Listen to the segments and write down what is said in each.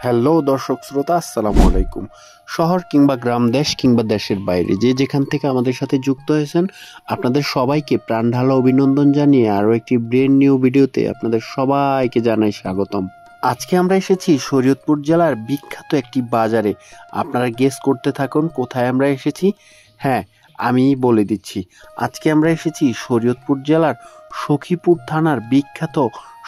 Hello দর্শক শ্রোতা, আসসালামু আলাইকুম। শহর কিংবা গ্রাম, দেশ কিংবা দেশের বাইরে যে যেখান থেকে আমাদের সাথে যুক্ত হয়েছেন, আপনাদের সবাইকে প্রাণ ঢালা অভিনন্দন জানিয়ে আরও একটি ব্রেন নিউ ভিডিওতে আপনাদের সবাইকে জানাই স্বাগতম। আজকে আমরা এসেছি শরীয়তপুর জেলার বিখ্যাত একটি বাজারে। আপনারা গেস করতে থাকুন কোথায় আমরা এসেছি। হ্যাঁ, আমি বলে দিচ্ছি, আজকে আমরা এসেছি শরীয়তপুর জেলার সখীপুর থানার বিখ্যাত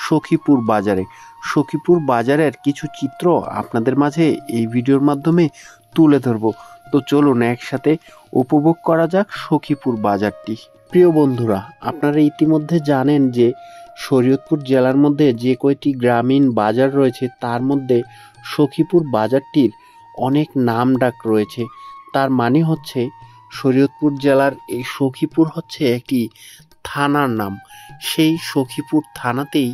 সখীপুর বাজারে। সখীপুর বাজারের কিছু চিত্র আপনাদের মাঝে এই ভিডিওর মাধ্যমে তুলে ধরব। তো চলুন একসাথে উপভোগ করা যাক সখীপুর বাজারটি। প্রিয় বন্ধুরা, আপনারা ইতিমধ্যে জানেন যে শরীয়তপুর জেলার মধ্যে যে কয়টি গ্রামীণ বাজার রয়েছে তার মধ্যে সখীপুর বাজারটির অনেক নাম ডাক রয়েছে। তার মানে হচ্ছে শরীয়তপুর জেলার এই সখীপুর হচ্ছে একটি থানার নাম। সেই সখীপুর থানাতেই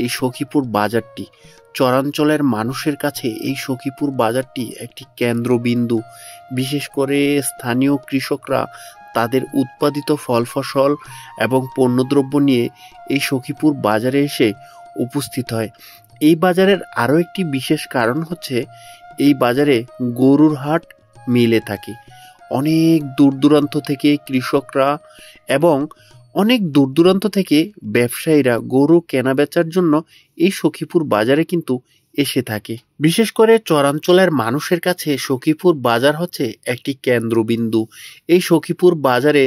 এই সখীপুর বাজারটি। চরাঞ্চলের মানুষের কাছে এই সখীপুর বাজারটি একটি কেন্দ্রবিন্দু। বিশেষ করে স্থানীয় কৃষকরা তাদের উৎপাদিত ফল ফসল এবং পণ্যদ্রব্য নিয়ে এই সখীপুর বাজারে এসে উপস্থিত হয়। এই বাজারের আরও একটি বিশেষ কারণ হচ্ছে এই বাজারে গরুর হাট মিলে থাকে। অনেক দূর দূরান্ত থেকে কৃষকরা এবং অনেক দূর দূরান্ত থেকে ব্যবসায়ীরা গরু কেনা বেচার জন্য এই সখীপুর বাজারে কিন্তু এসে থাকে। বিশেষ করে চরাঞ্চলের মানুষের কাছে সখীপুর বাজার হচ্ছে একটি কেন্দ্রবিন্দু। এই সখীপুর বাজারে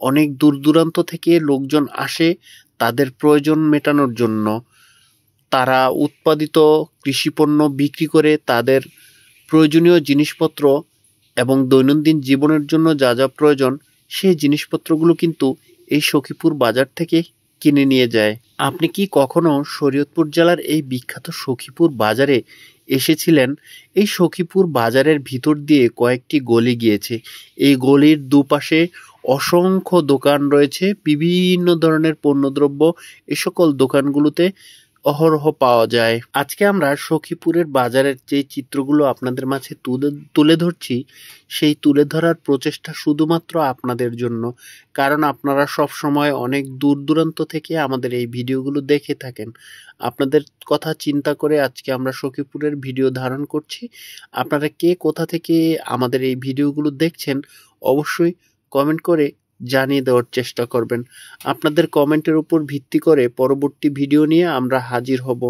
অনেক দূর দূরান্ত থেকে লোকজন আসে তাদের প্রয়োজন মেটানোর জন্য। তারা উৎপাদিত কৃষিপণ্য বিক্রি করে তাদের প্রয়োজনীয় জিনিসপত্র এবং দৈনন্দিন জীবনের জন্য যা যা প্রয়োজন সেই জিনিসপত্রগুলো কিন্তু এই সখীপুর বাজার থেকে কিনে নিয়ে যায়। আপনি কি কখনো শরীয়তপুর জেলার এই বিখ্যাত সখীপুর বাজারে এসেছিলেন? এই সখীপুর বাজারের ভিতর দিয়ে কয়েকটি গলি গিয়েছে। এই গলির দুপাশে অসংখ্য দোকান রয়েছে, বিভিন্ন ধরনের পণ্যদ্রব্য এ সকল দোকানগুলোতে অহরহ পাওয়া যায়। আজকে আমরা সখীপুরের বাজারের যে চিত্রগুলো আপনাদের মাঝে তুলে ধরছি, সেই তুলে ধরার প্রচেষ্টা শুধুমাত্র আপনাদের জন্য। কারণ আপনারা সব সময় অনেক দূর দূরান্ত থেকে আমাদের এই ভিডিওগুলো দেখে থাকেন। আপনাদের কথা চিন্তা করে আজকে আমরা সখীপুরের ভিডিও ধারণ করছি। আপনারা কে কোথা থেকে আমাদের এই ভিডিওগুলো দেখছেন অবশ্যই কমেন্ট করে জানিয়ে দেওয়ার চেষ্টা করবেন। আপনাদের কমেন্টের উপর ভিত্তি করে পরবর্তী ভিডিও নিয়ে আমরা হাজির হব।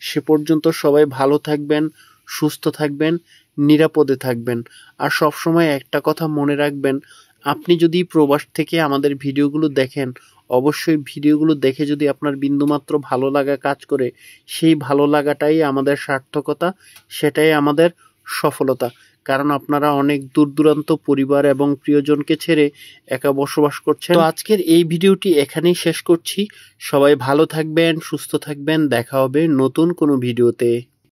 সে পর্যন্ত সবাই ভালো থাকবেন, সুস্থ থাকবেন, নিরাপদে থাকবেন। আর সব সময় একটা কথা মনে রাখবেন, আপনি যদি প্রবাস থেকে আমাদের ভিডিওগুলো দেখেন, অবশ্যই ভিডিওগুলো দেখে যদি আপনার বিন্দুমাত্র ভালো লাগা কাজ করে, সেই ভালো লাগাটাই আমাদের সার্থকতা, সেটাই আমাদের সফলতা। কারণ আপনারা অনেক দূর দূরান্ত পরিবার এবং প্রিয়জনকে ছেড়ে একা বসবাস করছেন। তো আজকের এই ভিডিওটি এখানেই শেষ করছি। সবাই ভালো থাকবেন, সুস্থ থাকবেন। দেখা হবে নতুন কোনো ভিডিওতে।